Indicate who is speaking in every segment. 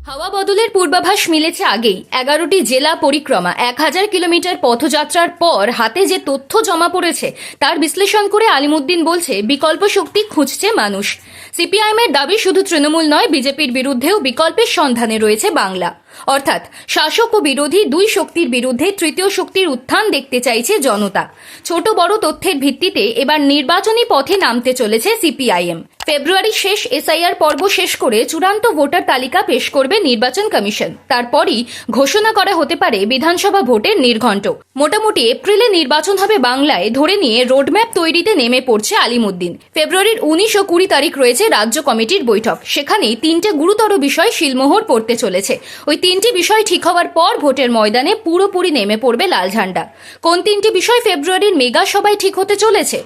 Speaker 1: হাওয়া বদলের পূর্বাভাস মিলেছে আগেই। 11টি জেলা পরিক্রমা, 1000 কিলোমিটার পথযাত্রার পর হাতে যে তথ্য জমা পড়েছে তার বিশ্লেষণ করে আলিমুদ্দিন বলছে, বিকল্প শক্তি খুঁজছে মানুষ। সিপিআইএমের দাবি শুধু তৃণমূল নয়, বিজেপির বিরুদ্ধেও বিকল্পের সন্ধানে রয়েছে বাংলা। অর্থাৎ শাসক ও বিরোধী দুই শক্তির বিরুদ্ধে তৃতীয় শক্তির উত্থান দেখতে চাইছে জনতা। ছোট বড় তথ্যের ভিত্তিতে এবার নির্বাচনী পথে নামতে চলেছে সিপিআইএম। ফেব্রুয়ারি শেষ এসআইআর পর্ব শেষ করে চূড়ান্ত ভোটার তালিকা পেশ করবে নির্বাচন কমিশন। তারপরই ঘোষণা করা হতে পারে বিধানসভা ভোটের নির্ঘণ্ট। মোটামুটি এপ্রিলে নির্বাচন হবে বাংলায় ধরে নিয়ে রোডম্যাপ তৈরিতে নেমে পড়ছে আলিমুদ্দিন। ফেব্রুয়ারির 19 ও 20 তারিখ রয়েছে রাজ্য কমিটির বৈঠক। সেখানেই 3টে গুরুতর বিষয় শিলমোহর পড়তে চলেছে। ওই 3টি বিষয় ঠিক হওয়ার পর ভোটের ময়দানে পুরোপুরি নেমে পড়বে লাল ঝান্ডা। কোন 3টি বিষয় ফেব্রুয়ারির মেগা সভায় ঠিক হতে চলেছে?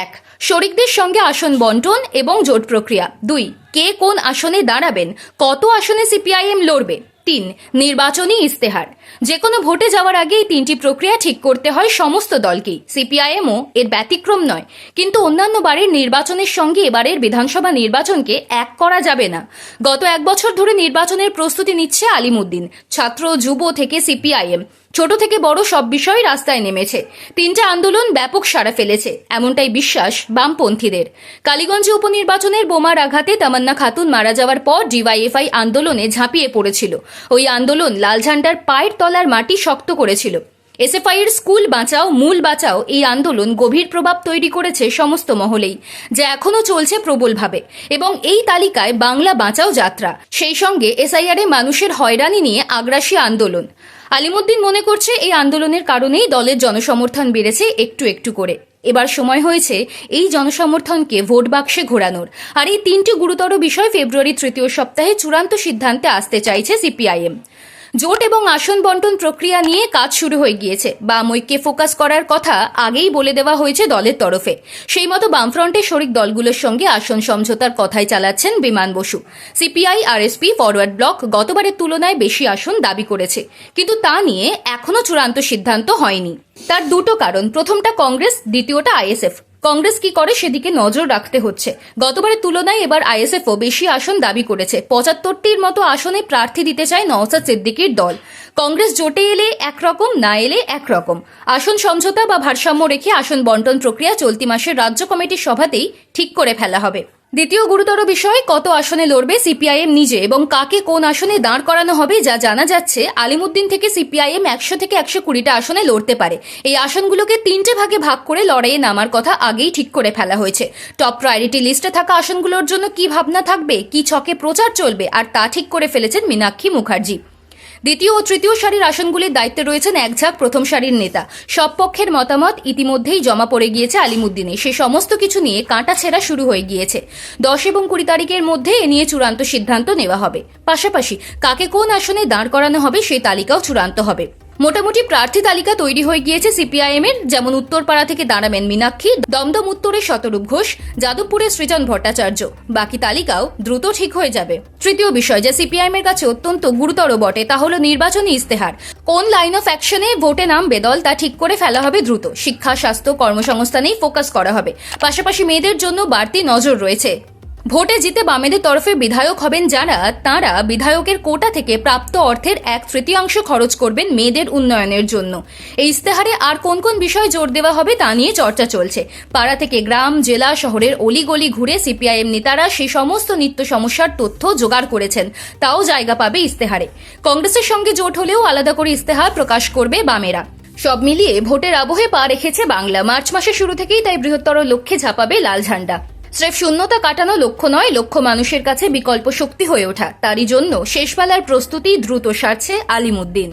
Speaker 1: 1. শরিকদের সঙ্গে আসন বন্টন এবং জোট প্রক্রিয়া। 2. কে কোন আসনে দাঁড়াবেন, কত আসনে সিপিআইএম লড়বে। 3. নির্বাচনী ইস্তেহার। যে কোনো ভোটে যাওয়ার আগে এই 3টি প্রক্রিয়া ঠিক করতে হয় সমস্ত দলকেই। সিপিআইএমও এর ব্যতিক্রম নয়। কিন্তু অন্যান্য বারের নির্বাচনের সঙ্গে এবারের বিধানসভা নির্বাচনকে এক করা যাবে না। গত 1 বছর ধরে নির্বাচনের প্রস্তুতি নিচ্ছে আলিমুদ্দিন। ছাত্র যুব থেকে সিপিআইএম, ছোট থেকে বড় সব বিষয় রাস্তায় নেমেছে। 3টে আন্দোলন ব্যাপক সাড়া ফেলেছে, এমনটাই বিশ্বাস বামপন্থীদের। কালীগঞ্জে উপনির্বাচনের বোমার আঘাতে তামান্না খাতুন মারা যাওয়ার পর ডিওয়াইএফআই আন্দোলনে ঝাঁপিয়ে পড়েছিল। ওই আন্দোলন লাল ঝান্ডার পায়ের তলার মাটি শক্ত করেছিল। এসএফআই এর স্কুল বাঁচাও মূল বাঁচাও এই আন্দোলন গভীর প্রভাব তৈরি করেছে সমস্ত মহলেই, যা এখনো চলছে প্রবলভাবে। এবং এই তালিকায় বাংলা বাঁচাও যাত্রা, সেই সঙ্গে এসআইআর এ মানুষের হয়রানি নিয়ে আগ্রাসী আন্দোলন। আলিমুদ্দিন মনে করছে এই আন্দোলনের কারণেই দলের জনসমর্থন বেড়েছে একটু একটু করে। এবার সময় হয়েছে এই জনসমর্থনকে ভোট বাক্সে ঘোরানোর। আর এই 3টি গুরুতর বিষয় ফেব্রুয়ারির 3য় সপ্তাহে চূড়ান্ত সিদ্ধান্তে আসতে চাইছে সিপিআইএম। জোট এবং আসন বন্টন প্রক্রিয়া নিয়ে কাজ শুরু হয়ে গিয়েছে। বাম ঐক্যে ফোকাস করার কথা আগেই বলে দেওয়া হয়েছে দলের তরফে। সেই মতো বামফ্রন্টের শরিক দলগুলোর সঙ্গে আসন সমঝোতার কথাই চালাচ্ছেন Biman Basu. CPI RSP Forward Bloc গতবারের তুলনায় বেশি আসন দাবি করেছে, কিন্তু তা নিয়ে এখনো চূড়ান্ত সিদ্ধান্ত হয়নি। তার দুটো কারণ, প্রথমটা কংগ্রেস, দ্বিতীয়টা আইএসএফ। কংগ্রেস কি করে সেদিকে নজর রাখতে হচ্ছে। গতবারের তুলনায় এবার আইএসএফও বেশি আসন দাবি করেছে। 75টির মতো আসনে প্রার্থী দিতে চায় নওশাদ সিদ্দিকীর দল। কংগ্রেস জোটে এলে একরকম, না এলে একরকম। আসন সমঝোতা বা ভারসাম্য রেখে আসন বন্টন প্রক্রিয়া চলতি মাসের রাজ্য কমিটির সভাতেই ঠিক করে ফেলা হবে। দ্বিতীয় গুরুতর বিষয়, কত আসনে লড়বে সিপিআইএম নিজে এবং কাকে কোন আসনে দাঁড় করানো হবে। যা জানা যাচ্ছে, আলিমুদ্দিন থেকে সিপিআইএম 100 থেকে 120টা আসনে লড়তে পারে। এই আসনগুলোকে 3টে ভাগে ভাগ করে লড়াইয়ে নামার কথা আগেই ঠিক করে ফেলা হয়েছে। টপ প্রায়োরিটি লিস্টে থাকা আসনগুলোর জন্য কি ভাবনা থাকবে, কি ছকে প্রচার চলবে, আর তা ঠিক করে ফেলেছেন মীনাক্ষী মুখার্জি। দ্বিতীয় ও তৃতীয় সারির আসনগুলির দায়িত্বে রয়েছেন একঝাঁক প্রথম সারির নেতা। সব পক্ষের মতামত ইতিমধ্যেই জমা পড়ে গিয়েছে আলিমুদ্দিনে। সে সমস্ত কিছু নিয়ে কাঁটা ছেঁড়া শুরু হয়ে গিয়েছে। 10 এবং 20 তারিখের মধ্যে এ নিয়ে চূড়ান্ত সিদ্ধান্ত নেওয়া হবে। পাশাপাশি কাকে কোন আসনে দাঁড় করানো হবে সেই তালিকাও চূড়ান্ত হবে। মোটামুটি প্রার্থী তালিকা তৈরি হয়ে গিয়েছে সিপিআইএম এর। যেমন উত্তরপাড়া থেকে দাঁড়াবেন মীনাক্ষী, দমদম উত্তরে শতরূপ ঘোষ, যাদবপুরে সৃজন ভট্টাচার্য। বাকি তালিকাও দ্রুত ঠিক হয়ে যাবে। তৃতীয় বিষয়, যা সিপিআইএম এর কাছে অত্যন্ত গুরুতর বটে, তা হলো নির্বাচনী ইস্তেহার। কোন লাইন অফ অ্যাকশনে ভোটে নামবে দল তা ঠিক করে ফেলা হবে দ্রুত। শিক্ষা, স্বাস্থ্য, কর্মসংস্থানেই ফোকাস করা হবে। পাশাপাশি মেয়েদের জন্য বাড়তি নজর রয়েছে। ভোটে জিতে বামেদের তরফে বিধায়ক হবেন যারা, তাঁরা বিধায়কের কোটা থেকে প্রাপ্ত অর্থের 1/3 খরচ করবেন মেয়েদের উন্নয়নের জন্য। এই ইস্তেহারে আর কোন কোন বিষয় জোর দেওয়া হবে তা নিয়ে চর্চা চলছে। পাড়া থেকে গ্রাম, জেলা, শহরের অলিগলি ঘুরে সিপিআইএম নেতারা সেই সমস্ত নিত্য সমস্যার তথ্য জোগাড় করেছেন, তাও জায়গা পাবে ইস্তেহারে। কংগ্রেসের সঙ্গে জোট হলেও আলাদা করে ইস্তেহার প্রকাশ করবে বামেরা। সব মিলিয়ে ভোটের আবহে পা রেখেছে বাংলা। মার্চ মাসের শুরু থেকেই তাই বৃহত্তর লক্ষ্যে ঝাঁপাবে লাল ঝান্ডা। স্রেফ শূন্যতা কাটানো লক্ষ্য নয়, লক্ষ্য মানুষের কাছে বিকল্প শক্তি হয়ে ওঠা। তারই জন্য শেষবেলার প্রস্তুতি দ্রুত সারছে আলিমুদ্দিন।